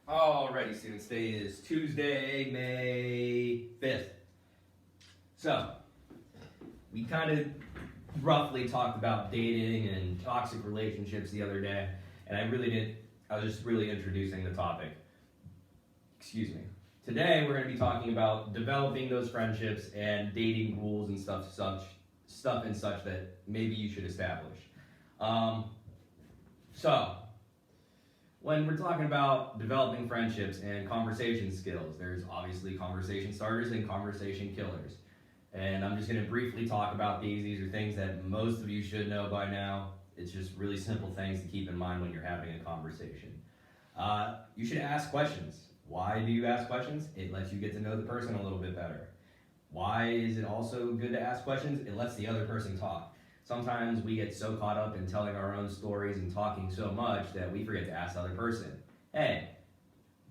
Alrighty, students, today is Tuesday, May 5th. So, we kind of roughly talked about dating and toxic relationships the other day, and I was just really introducing the topic. Excuse me. Today, we're going to be talking about developing those friendships and dating rules and stuff and such that maybe you should establish. When we're talking about developing friendships and conversation skills, there's obviously conversation starters and conversation killers. And I'm just going to briefly talk about these. These are things that most of you should know by now. It's just really simple things to keep in mind when you're having a conversation. You should ask questions. Why do you ask questions? It lets you get to know the person a little bit better. Why is it also good to ask questions? It lets the other person talk. Sometimes we get so caught up in telling our own stories and talking so much that we forget to ask the other person, hey,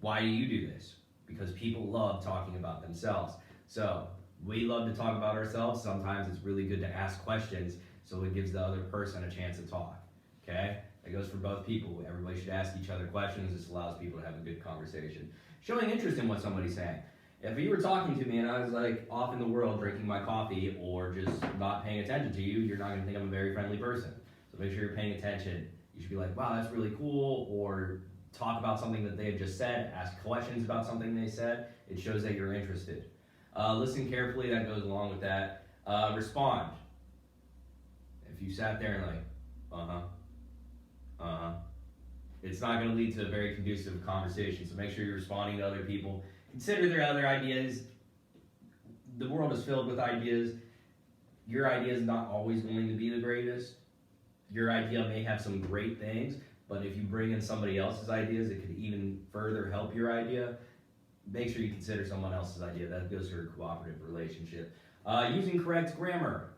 why do you do this? Because people love talking about themselves. So we love to talk about ourselves. Sometimes it's really good to ask questions so it gives the other person a chance to talk. Okay? That goes for both people. Everybody should ask each other questions. This allows people to have a good conversation. Showing interest in what somebody's saying. If you were talking to me and I was like off in the world drinking my coffee or just not paying attention to you, you're not going to think I'm a very friendly person. So make sure you're paying attention. You should be like, wow, that's really cool, or talk about something that they have just said, ask questions about something they said. It shows that you're interested. Listen carefully, that goes along with that. Respond. If you sat there and it's not going to lead to a very conducive conversation, so make sure you're responding to other people. Consider their other ideas. The world is filled with ideas. Your idea is not always going to be the greatest. Your idea may have some great things, but if you bring in somebody else's ideas, it could even further help your idea. Make sure you consider someone else's idea. That goes for a cooperative relationship. Using correct grammar.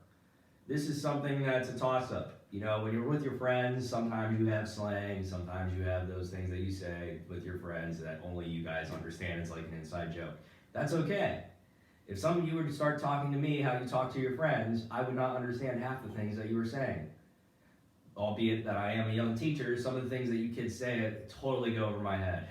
This is something that's a toss-up. You know, when you're with your friends, sometimes you have slang, sometimes you have those things that you say with your friends that only you guys understand. It's like an inside joke. That's okay. If some of you were to start talking to me how you talk to your friends, I would not understand half the things that you were saying. Albeit that I am a young teacher, some of the things that you kids say totally go over my head.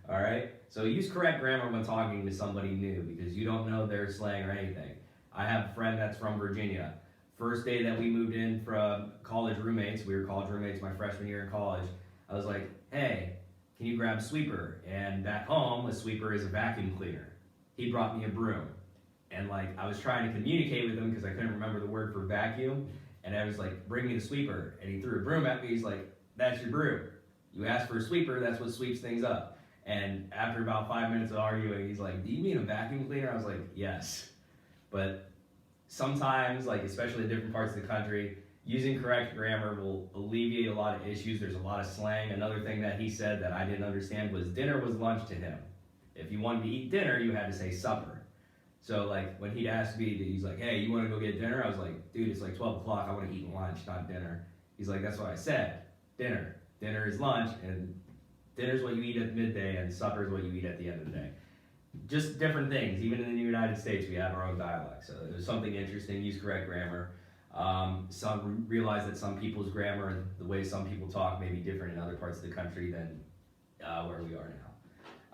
All right? So use correct grammar when talking to somebody new because you don't know their slang or anything. I have a friend that's from Virginia. First day that we moved in from college roommates, we were college roommates my freshman year in college, I was like, hey, can you grab a sweeper? And back home, a sweeper is a vacuum cleaner. He brought me a broom. And I was trying to communicate with him because I couldn't remember the word for vacuum. And I was like, bring me the sweeper. And he threw a broom at me. He's like, that's your broom. You ask for a sweeper, that's what sweeps things up. And after about 5 minutes of arguing, he's like, do you mean a vacuum cleaner? I was like, yes. But sometimes, especially in different parts of the country, using correct grammar will alleviate a lot of issues. There's a lot of slang. Another thing that he said that I didn't understand was dinner was lunch to him. If you wanted to eat dinner, you had to say supper. So when he'd ask me, he's like, hey, you want to go get dinner? I was like, dude, it's 12 o'clock. I want to eat lunch, not dinner. He's like, that's what I said, dinner. Dinner is lunch, and dinner is what you eat at midday, and supper is what you eat at the end of the day. Just different things. Even in the United States, we have our own dialect. So there's something interesting. Use correct grammar. Some realize that some people's grammar and the way some people talk may be different in other parts of the country than where we are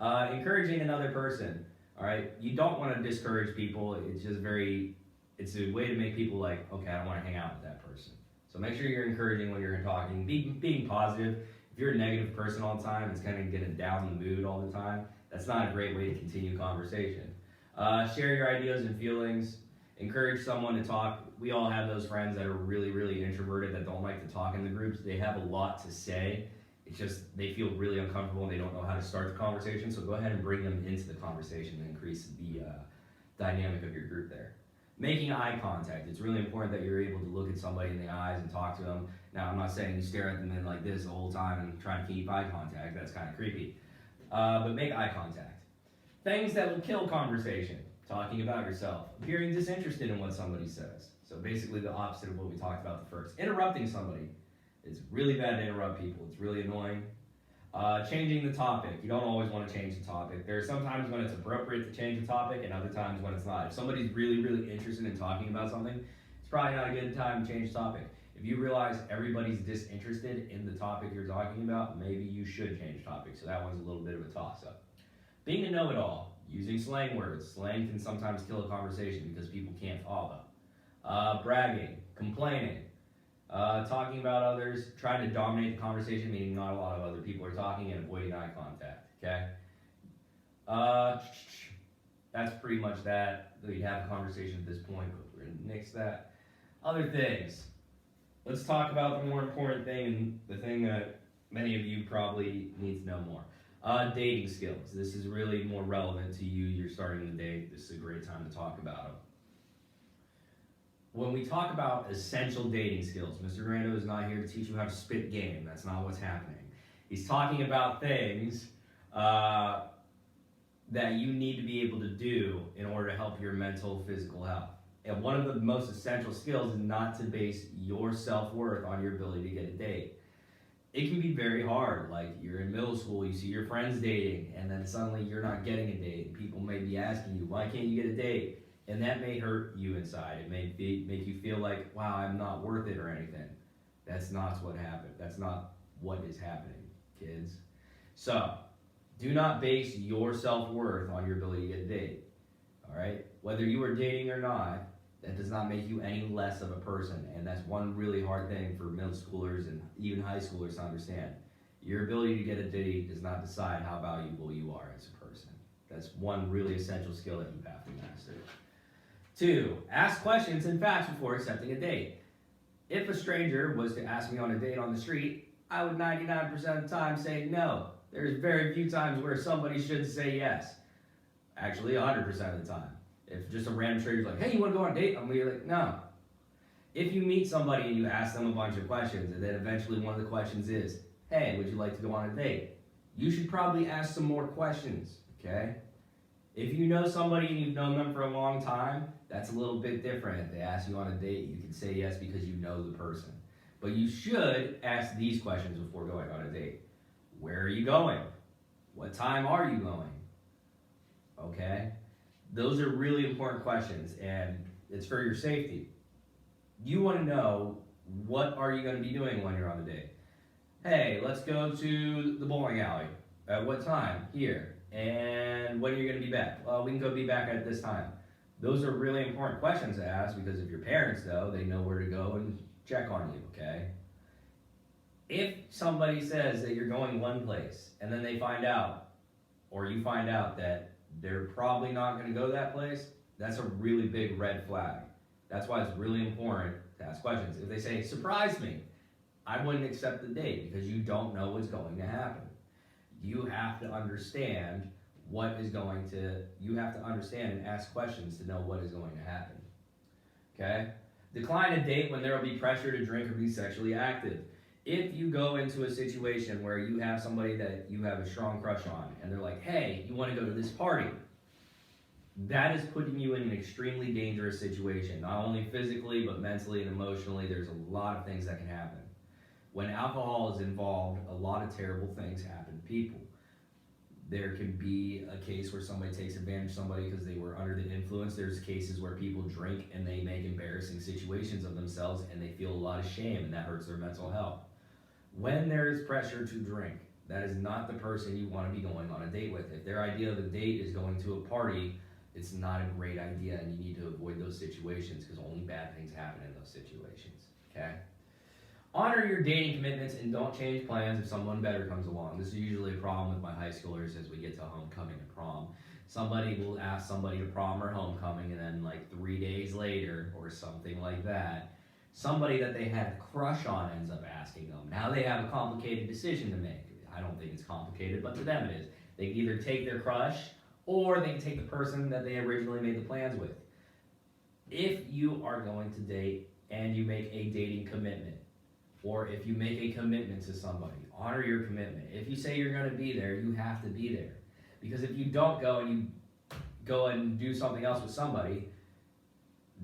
now. Encouraging another person. All right, you don't want to discourage people. It's a way to make people like, okay, I don't want to hang out with that person. So make sure you're encouraging when you're talking. Being positive. If you're a negative person all the time, it's kind of getting down the mood all the time. That's not a great way to continue conversation. Share your ideas and feelings. Encourage someone to talk. We all have those friends that are really, really introverted that don't like to talk in the groups. They have a lot to say. It's just they feel really uncomfortable and they don't know how to start the conversation. So go ahead and bring them into the conversation and increase the dynamic of your group there. Making eye contact. It's really important that you're able to look at somebody in the eyes and talk to them. Now, I'm not saying you stare at them in like this the whole time and try to keep eye contact. That's kind of creepy. But make eye contact. Things that will kill conversation. Talking about yourself. Appearing disinterested in what somebody says. So basically the opposite of what we talked about the first. Interrupting somebody. It's really bad to interrupt people. It's really annoying. Changing the topic. You don't always want to change the topic. There are some times when it's appropriate to change the topic and other times when it's not. If somebody's really, really interested in talking about something, it's probably not a good time to change the topic. If you realize everybody's disinterested in the topic you're talking about, maybe you should change topics. So that one's a little bit of a toss-up. Being a know-it-all, using slang words. Slang can sometimes kill a conversation because people can't follow. Bragging, complaining, talking about others, trying to dominate the conversation, meaning not a lot of other people are talking, and avoiding eye contact, okay? That's pretty much that. We'd have a conversation at this point, but we're going to nix that. Other things. Let's talk about the more important thing, and the thing that many of you probably need to know more. Dating skills. This is really more relevant to you. You're starting to date. This is a great time to talk about them. When we talk about essential dating skills, Mr. Grando is not here to teach you how to spit game. That's not what's happening. He's talking about things that you need to be able to do in order to help your mental, physical health. And one of the most essential skills is not to base your self-worth on your ability to get a date. It can be very hard, like you're in middle school, you see your friends dating, and then suddenly you're not getting a date. People may be asking you, why can't you get a date? And that may hurt you inside. It may make you feel like, wow, I'm not worth it or anything. That's not what happened. That's not what is happening, kids. So, do not base your self-worth on your ability to get a date, all right? Whether you are dating or not, that does not make you any less of a person, and that's one really hard thing for middle schoolers and even high schoolers to understand. Your ability to get a date does not decide how valuable you are as a person. That's one really essential skill that you have to master. 2, ask questions and facts before accepting a date. If a stranger was to ask me on a date on the street, I would 99% of the time say no. There's very few times where somebody should say yes. Actually, 100% of the time. If just a random stranger's like, hey, you want to go on a date? I'm going to be like, no. If you meet somebody and you ask them a bunch of questions, and then eventually one of the questions is, hey, would you like to go on a date? You should probably ask some more questions, okay? If you know somebody and you've known them for a long time, that's a little bit different. If they ask you on a date, you can say yes because you know the person. But you should ask these questions before going on a date. Where are you going? What time are you going? Okay? Those are really important questions, and it's for your safety. You want to know, what are you going to be doing when you're on the date? Hey, let's go to the bowling alley. At what time? Here. And when are you going to be back? Well, we can go be back at this time. Those are really important questions to ask, because if your parents know, they know where to go and check on you, okay? If somebody says that you're going one place, and then they find out, or you find out that they're probably not going to go that place, that's a really big red flag. That's why it's really important to ask questions. If they say, surprise me, I wouldn't accept the date, because you don't know what's going to happen. You have to understand you have to understand and ask questions to know what is going to happen. Okay? Decline a date when there will be pressure to drink or be sexually active. If you go into a situation where you have somebody that you have a strong crush on, and they're like, hey, you want to go to this party, that is putting you in an extremely dangerous situation, not only physically, but mentally and emotionally. There's a lot of things that can happen. When alcohol is involved, a lot of terrible things happen to people. There can be a case where somebody takes advantage of somebody because they were under the influence. There's cases where people drink and they make embarrassing situations of themselves, and they feel a lot of shame, and that hurts their mental health. When there is pressure to drink, that is not the person you want to be going on a date with. If their idea of a date is going to a party, it's not a great idea, and you need to avoid those situations, because only bad things happen in those situations, okay? Honor your dating commitments and don't change plans if someone better comes along. This is usually a problem with my high schoolers as we get to homecoming and prom. Somebody will ask somebody to prom or homecoming, and then like 3 days later or something like that, somebody that they had a crush on ends up asking them. Now they have a complicated decision to make. I don't think it's complicated, but to them it is. They can either take their crush, or they can take the person that they originally made the plans with. If you are going to date and you make a dating commitment, or if you make a commitment to somebody, honor your commitment. If you say you're going to be there, you have to be there. Because if you don't go and you go and do something else with somebody,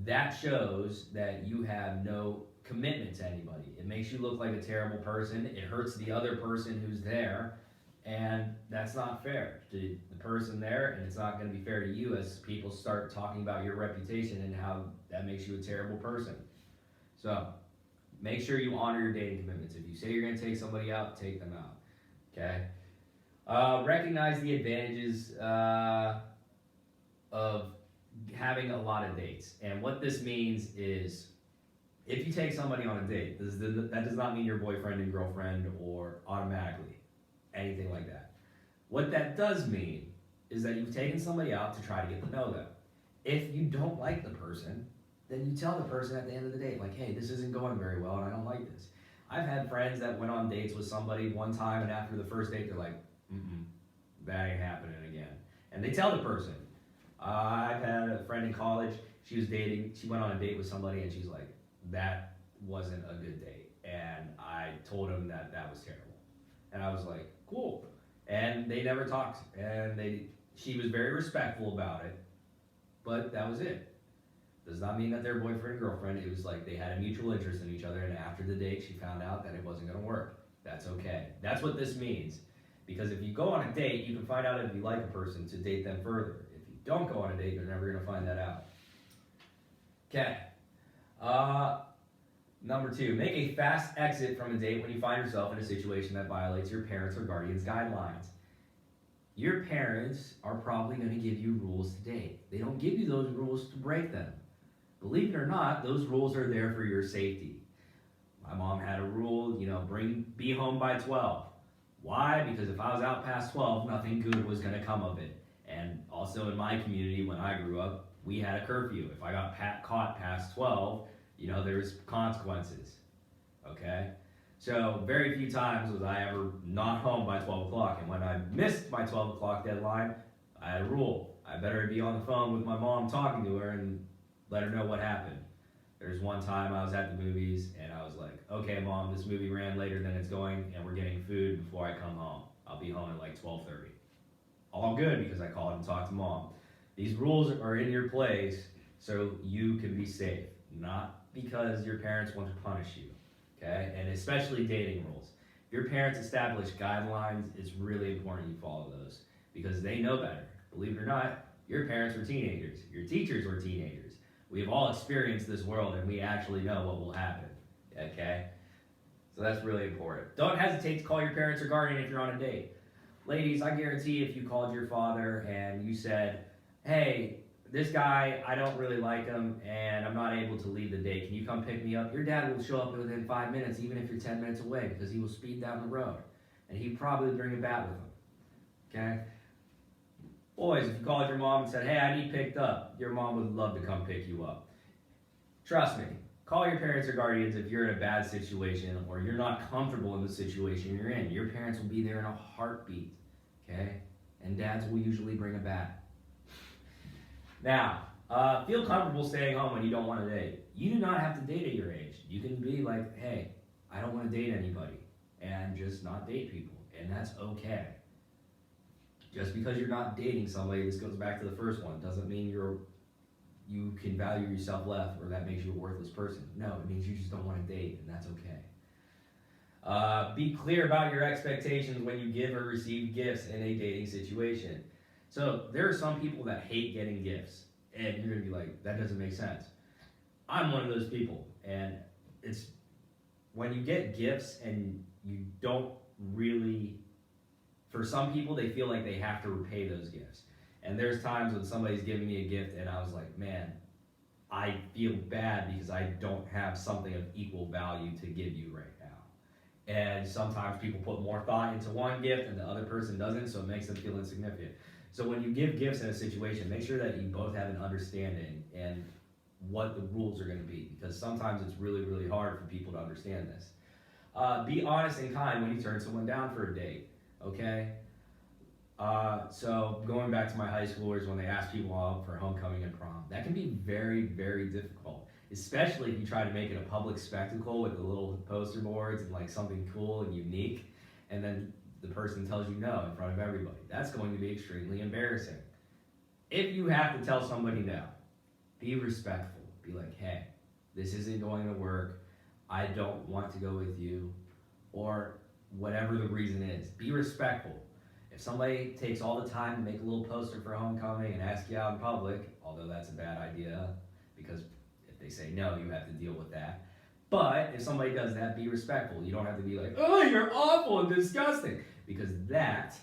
that shows that you have no commitment to anybody. It makes you look like a terrible person. It hurts the other person who's there, and that's not fair to the person there, and it's not going to be fair to you as people start talking about your reputation and how that makes you a terrible person. So, Make sure you honor your dating commitments. If you say you're going to take somebody out, take them out. Okay? Recognize the advantages of having a lot of dates. And what this means is, if you take somebody on a date, that does not mean your boyfriend and girlfriend or automatically anything like that. What that does mean is that you've taken somebody out to try to get to know them. If you don't like the person, then you tell the person at the end of the date, like, hey, this isn't going very well and I don't like this. I've had friends that went on dates with somebody one time and after the first date, they're like, that ain't happening again. And they tell the person. I've had a friend in college, she went on a date with somebody and she's like, that wasn't a good date. And I told him that was terrible. And I was like, cool. And they never talked. And she was very respectful about it, but that was it. Does not mean that they're boyfriend and girlfriend. It was like they had a mutual interest in each other, and after the date, she found out that it wasn't going to work. That's okay. That's what this means. Because if you go on a date, you can find out if you like a person to date them further. If you don't go on a date, you're never going to find that out. Okay. Number 2, make a fast exit from a date when you find yourself in a situation that violates your parents' or guardians' guidelines. Your parents are probably going to give you rules to date. They don't give you those rules to break them. Believe it or not, those rules are there for your safety. My mom had a rule, be home by 12. Why? Because if I was out past 12, nothing good was going to come of it. And also in my community, when I grew up, we had a curfew. If I got caught past 12, there was consequences. Okay? So very few times was I ever not home by 12 o'clock. And when I missed my 12 o'clock deadline, I had a rule. I better be on the phone with my mom talking to her and let her know what happened. There's one time I was at the movies and I was like, okay, Mom, this movie ran later than it's going and we're getting food before I come home. I'll be home at like 12:30. All good because I called and talked to Mom. These rules are in your place so you can be safe, not because your parents want to punish you, okay? And especially dating rules. If your parents establish guidelines, it's really important you follow those because they know better. Believe it or not, your parents were teenagers. Your teachers were teenagers. We have all experienced this world and we actually know what will happen, okay? So that's really important. Don't hesitate to call your parents or guardian if you're on a date. Ladies, I guarantee if you called your father and you said, hey, this guy, I don't really like him and I'm not able to leave the date. Can you come pick me up? Your dad will show up within 5 minutes, even if you're 10 minutes away, because he will speed down the road. And he'd probably bring a bat with him, okay? Boys, if you called your mom and said, hey, I need picked up, your mom would love to come pick you up. Trust me, call your parents or guardians if you're in a bad situation or you're not comfortable in the situation you're in. Your parents will be there in a heartbeat, okay? And dads will usually bring a bat. Now, feel comfortable staying home when you don't want to date. You do not have to date at your age. You can be like, hey, I don't want to date anybody, and just not date people, and that's okay. Just because you're not dating somebody, this goes back to the first one, doesn't mean you can value yourself less or that makes you a worthless person. No, it means you just don't want to date, and that's okay. Be clear about your expectations when you give or receive gifts in a dating situation. So there are some people that hate getting gifts, and you're going to be like, that doesn't make sense. I'm one of those people, and it's when you get gifts and you don't really... For some people, they feel like they have to repay those gifts. And there's times when somebody's giving me a gift and I was like, man, I feel bad because I don't have something of equal value to give you right now. And sometimes people put more thought into one gift and the other person doesn't, so it makes them feel insignificant. So when you give gifts in a situation, make sure that you both have an understanding and what the rules are going to be, because sometimes it's really, really hard for people to understand this. Be honest and kind when you turn someone down for a date. Okay, so going back to my high schoolers when they ask people out for homecoming and prom, that can be very, very difficult, especially if you try to make it a public spectacle with the little poster boards and like something cool and unique, and then the person tells you no in front of everybody. That's going to be extremely embarrassing. If you have to tell somebody no, be respectful. Be like, hey, this isn't going to work. I don't want to go with you, or whatever the reason is. Be respectful. If somebody takes all the time to make a little poster for homecoming and ask you out in public, although that's a bad idea, because if they say no, you have to deal with that. But if somebody does that, be respectful. You don't have to be like, oh, you're awful and disgusting, because that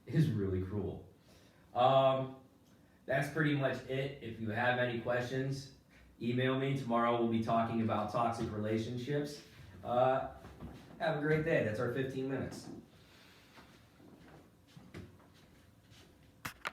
is really cruel. That's pretty much it. If you have any questions, email me. Tomorrow we'll be talking about toxic relationships. Have a great day. That's our 15 minutes.